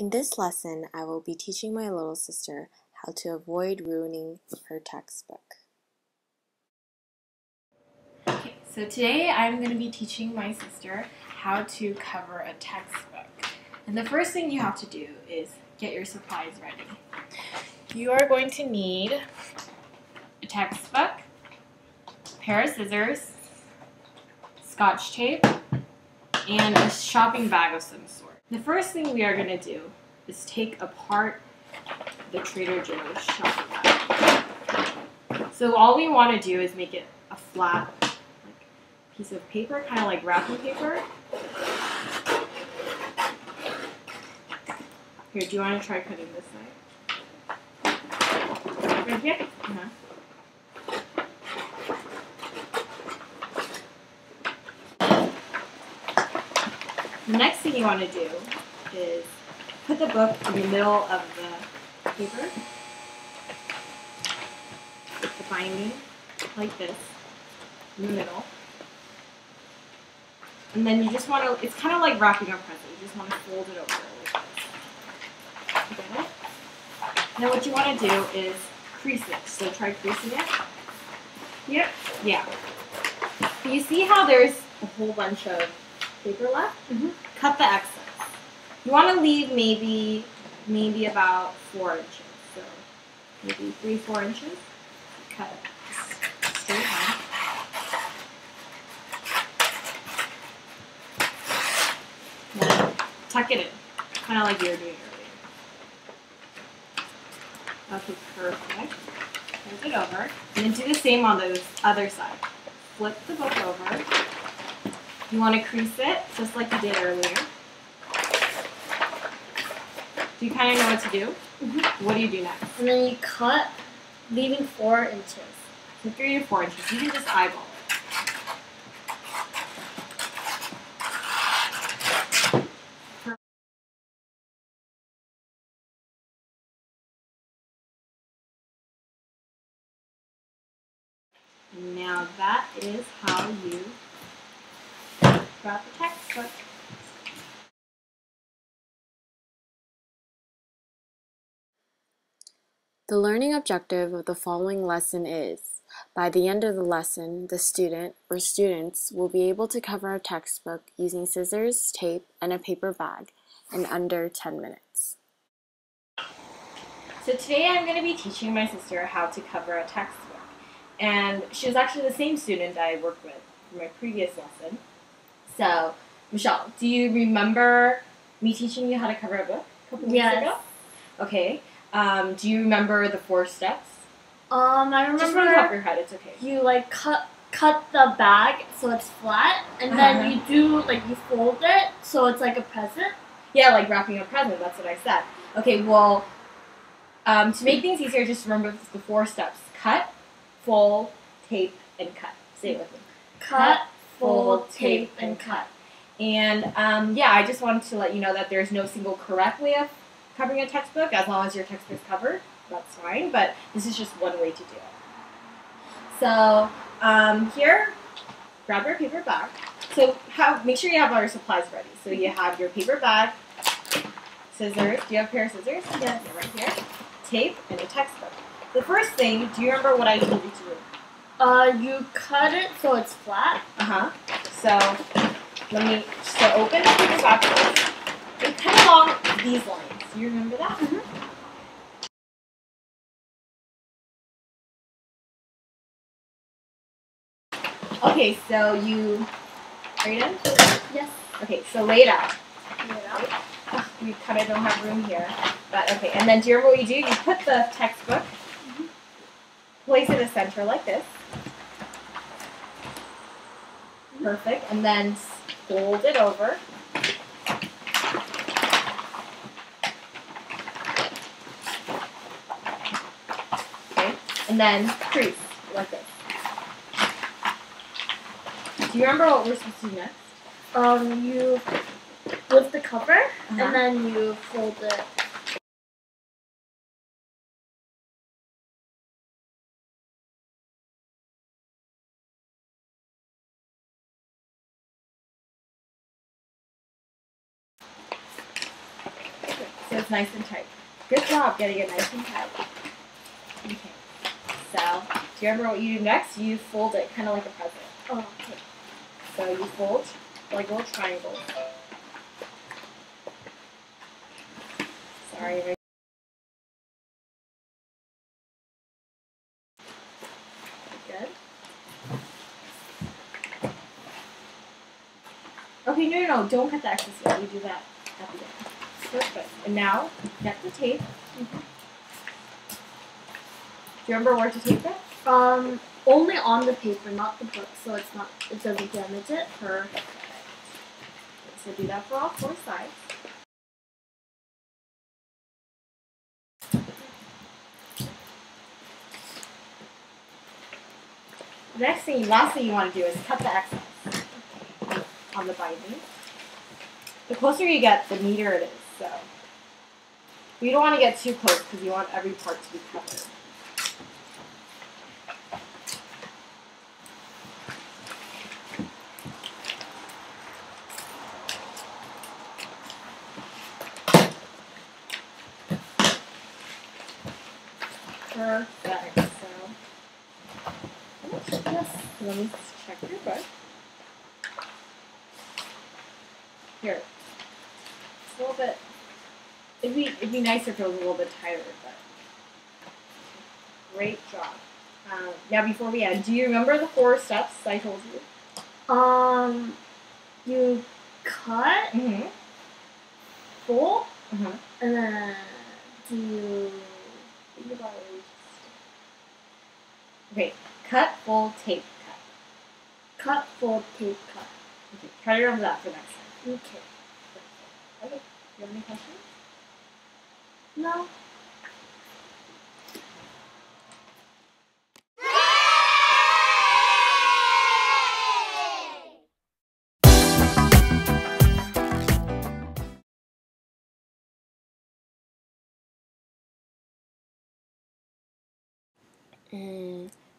In this lesson, I will be teaching my little sister how to avoid ruining her textbook. Okay, so today I'm going to be teaching my sister how to cover a textbook. And the first thing you have to do is get your supplies ready. You are going to need a textbook, a pair of scissors, Scotch tape, and a shopping bag of some sort. The first thing we are going to do is take apart the Trader Joe's shopping bag. So all we want to do is make it a flat piece of paper, kind of like wrapping paper. Here, do you want to try cutting this side? Right here? Uh-huh. The next thing you want to do is put the book in the middle of the paper with the binding, like this, in the middle. And then you just want to, it's kind of like wrapping a present. You just want to fold it over like this. Get it? Now what you want to do is crease it. So try creasing it. Yep. Yeah. You see how there's a whole bunch of paper left? Mm-hmm. Cut the excess. You want to leave maybe about 4 inches. So maybe 3-4 inches. Cut it straight line. Then tuck it in, kind of like you were doing earlier. Okay, perfect. Flip it over, and then do the same on the other side. Flip the book over. You want to crease it, just like you did earlier. Do you kind of know what to do? Mm-hmm. What do you do next? And then you cut, leaving 4 inches. So 3 to 4 inches. You can just eyeball it. Now that is how you wrap the textbook. The learning objective of the following lesson is, by the end of the lesson, the student or students will be able to cover a textbook using scissors, tape, and a paper bag in under 10 minutes. So today I'm going to be teaching my sister how to cover a textbook. And she was actually the same student I worked with for my previous lesson. So, Michelle, do you remember me teaching you how to cover a book a couple weeks ago? Okay. Do you remember the 4 steps? I remember. Just from the top of your head, it's okay. You like cut the bag so it's flat, and then you do you fold it so it's like a present. Yeah, like wrapping a present. That's what I said. Okay. Well, to make things easier, just remember the 4 steps: cut, fold, tape, and cut. Say it with me. Cut, fold, tape, and cut. And yeah, I just wanted to let you know that there's no single correct way of covering a textbook. As long as your textbook's covered, that's fine. But this is just one way to do it. So here, grab your paper bag. So make sure you have all your supplies ready. So you have your paper bag, scissors. Do you have a pair of scissors? Yes. Yeah, right here. Tape and a textbook. The first thing, do you remember what I told you to do? You cut it so it's flat. So open the paper bag first and cut along these lines. Do you remember that? Mm-hmm. Okay, so are you done? Yes. Okay, so lay it out. Lay it out. Oh, we kind of don't have room here, but okay. And then do you remember what you do? You put the textbook, place it in the center like this. Perfect. And then fold it over. Okay. And then crease like this. Do you remember what we're supposed to do next? You lift the cover and then you fold it. it's nice and tight. Good job getting it nice and tight. Okay. So, do you remember what you do next? You fold it kind of like a present. Oh, okay. So you fold like little triangles. Sorry. Good. Okay, no. Don't cut the excess yet. You do that at the end. Perfect. And now, get the tape. Mm-hmm. Do you remember where to tape it? Only on the paper, not the book, so it doesn't damage it. Perfect. So do that for all 4 sides. Last thing you want to do is cut the excess on the binding. The closer you get, the neater it is. So you don't want to get too close because you want every part to be covered. Perfect. So let me check your book. Here. It's a little bit. It'd be nicer if it was a little bit tighter, but great job. Now before we end, do you remember the 4 steps I told you? You cut, Mm-hmm. fold, Mm-hmm. and then do. Think about it. Okay. Cut, fold, tape, cut. Cut, fold, tape, cut. Okay. Try to remember that for next time. Okay. Okay. Do you have any questions? No.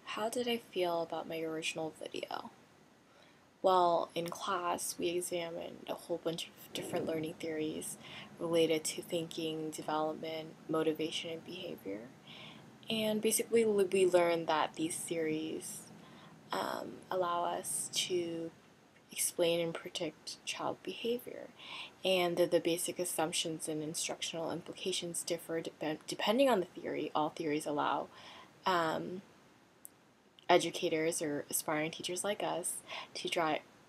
How did I feel about my original video? Well, in class, we examined a whole bunch of different learning theories related to thinking, development, motivation, and behavior. And basically, we learned that these theories allow us to explain and predict child behavior, and that the basic assumptions and instructional implications differ depending on the theory. All theories allow educators or aspiring teachers like us to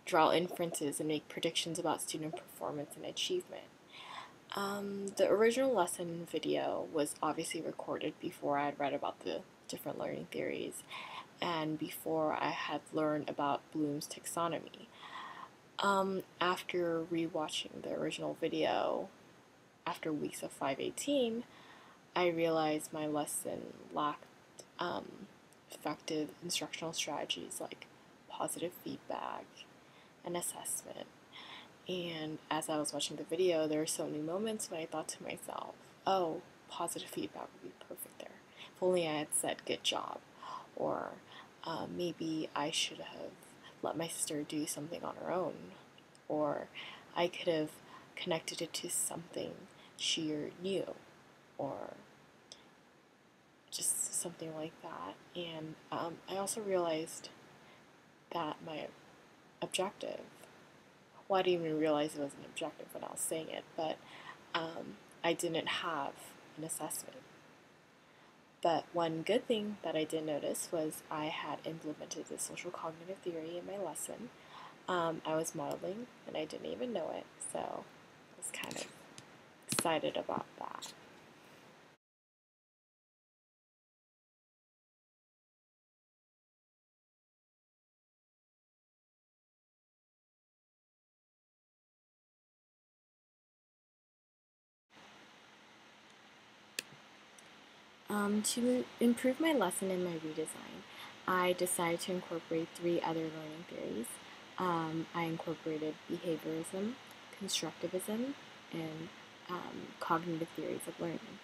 draw inferences and make predictions about student performance and achievement. The original lesson video was obviously recorded before I had read about the different learning theories and before I had learned about Bloom's taxonomy. After rewatching the original video, after weeks of 518, I realized my lesson lacked effective instructional strategies like positive feedback and assessment. And as I was watching the video, there were so many moments when I thought to myself, oh, positive feedback would be perfect there. If only I had said good job. Or maybe I should have let my sister do something on her own. Or I could have connected it to something she knew. Or just something like that. And I also realized that my objective, well, I didn't even realize it was an objective when I was saying it, but I didn't have an assessment. But one good thing that I did notice was I had implemented the social cognitive theory in my lesson. I was modeling, and I didn't even know it, so I was kind of excited about that. To improve my lesson in my redesign, I decided to incorporate 3 other learning theories. I incorporated behaviorism, constructivism, and cognitive theories of learning.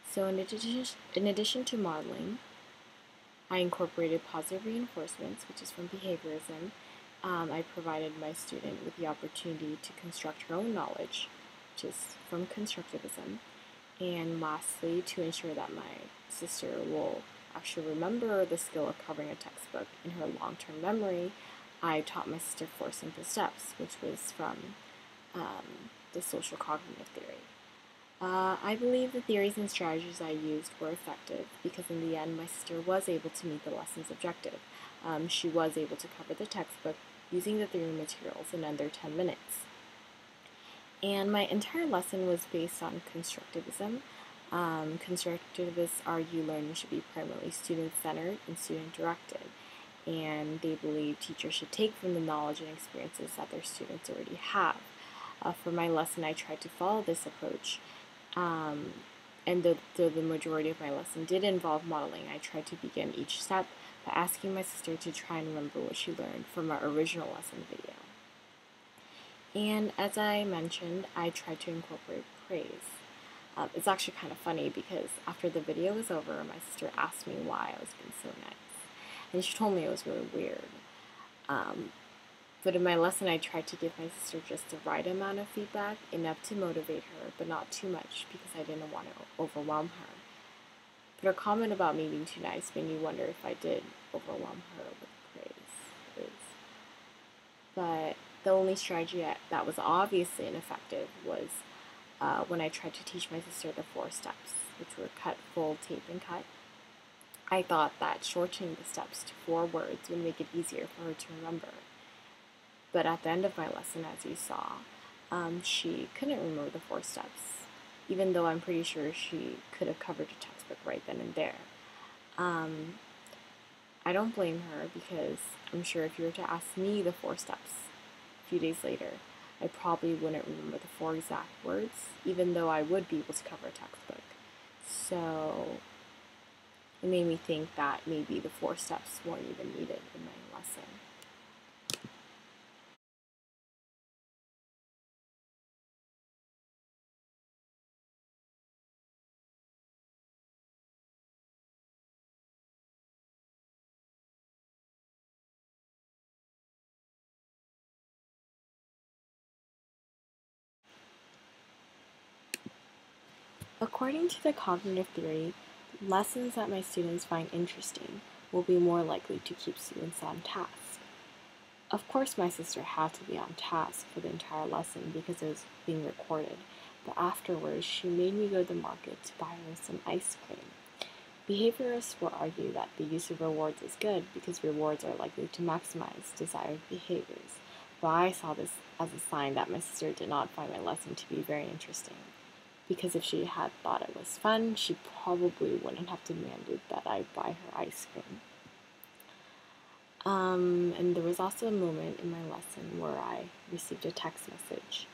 So in addition to modeling, I incorporated positive reinforcements, which is from behaviorism. I provided my student with the opportunity to construct her own knowledge, which is from constructivism. And lastly, to ensure that my sister will actually remember the skill of covering a textbook in her long-term memory, I taught my sister 4 simple steps, which was from the social cognitive theory. I believe the theories and strategies I used were effective because in the end my sister was able to meet the lesson's objective. She was able to cover the textbook using the theory materials in under 10 minutes. And my entire lesson was based on constructivism. Constructivists argue learning should be primarily student-centered and student-directed, and they believe teachers should take from the knowledge and experiences that their students already have. For my lesson, I tried to follow this approach, and though the majority of my lesson did involve modeling, I tried to begin each step by asking my sister to try and remember what she learned from our original lesson video. And as I mentioned, I tried to incorporate praise. It's actually kind of funny because after the video was over, my sister asked me why I was being so nice. And she told me it was really weird. But in my lesson, I tried to give my sister just the right amount of feedback, enough to motivate her, but not too much because I didn't want to overwhelm her. But her comment about me being too nice made me wonder if I did overwhelm her with praise. But the only strategy that was obviously ineffective was when I tried to teach my sister the 4 steps, which were cut, fold, tape, and cut. I thought that shortening the steps to 4 words would make it easier for her to remember. But at the end of my lesson, as you saw, she couldn't remember the 4 steps, even though I'm pretty sure she could have covered the textbook right then and there. I don't blame her because I'm sure if you were to ask me the 4 steps a few days later, I probably wouldn't remember the 4 exact words, even though I would be able to cover a textbook. So it made me think that maybe the 4 steps weren't even needed in my lesson. According to the cognitive theory, lessons that my students find interesting will be more likely to keep students on task. Of course, my sister had to be on task for the entire lesson because it was being recorded, but afterwards she made me go to the market to buy her some ice cream. Behaviorists will argue that the use of rewards is good because rewards are likely to maximize desired behaviors, but I saw this as a sign that my sister did not find my lesson to be very interesting. Because if she had thought it was fun, she probably wouldn't have demanded that I buy her ice cream. And there was also a moment in my lesson where I received a text message.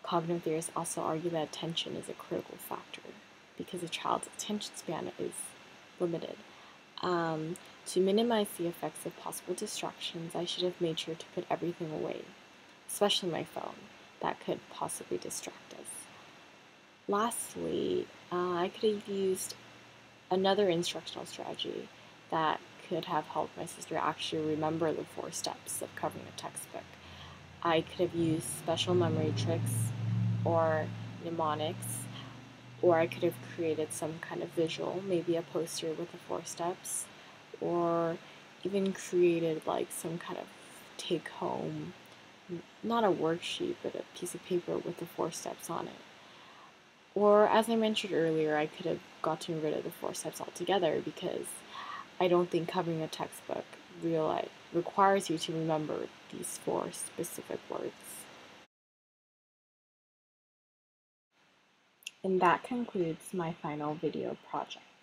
Cognitive theorists also argue that attention is a critical factor because a child's attention span is limited. To minimize the effects of possible distractions, I should have made sure to put everything away, especially my phone, that could possibly distract us. Lastly, I could have used another instructional strategy that could have helped my sister actually remember the 4 steps of covering a textbook. I could have used special memory tricks or mnemonics, or I could have created some kind of visual, maybe a poster with the 4 steps, or even created like some kind of take home, not a worksheet, but a piece of paper with the 4 steps on it. Or, as I mentioned earlier, I could have gotten rid of the 4 steps altogether because I don't think covering a textbook requires you to remember these 4 specific words. And that concludes my final video project.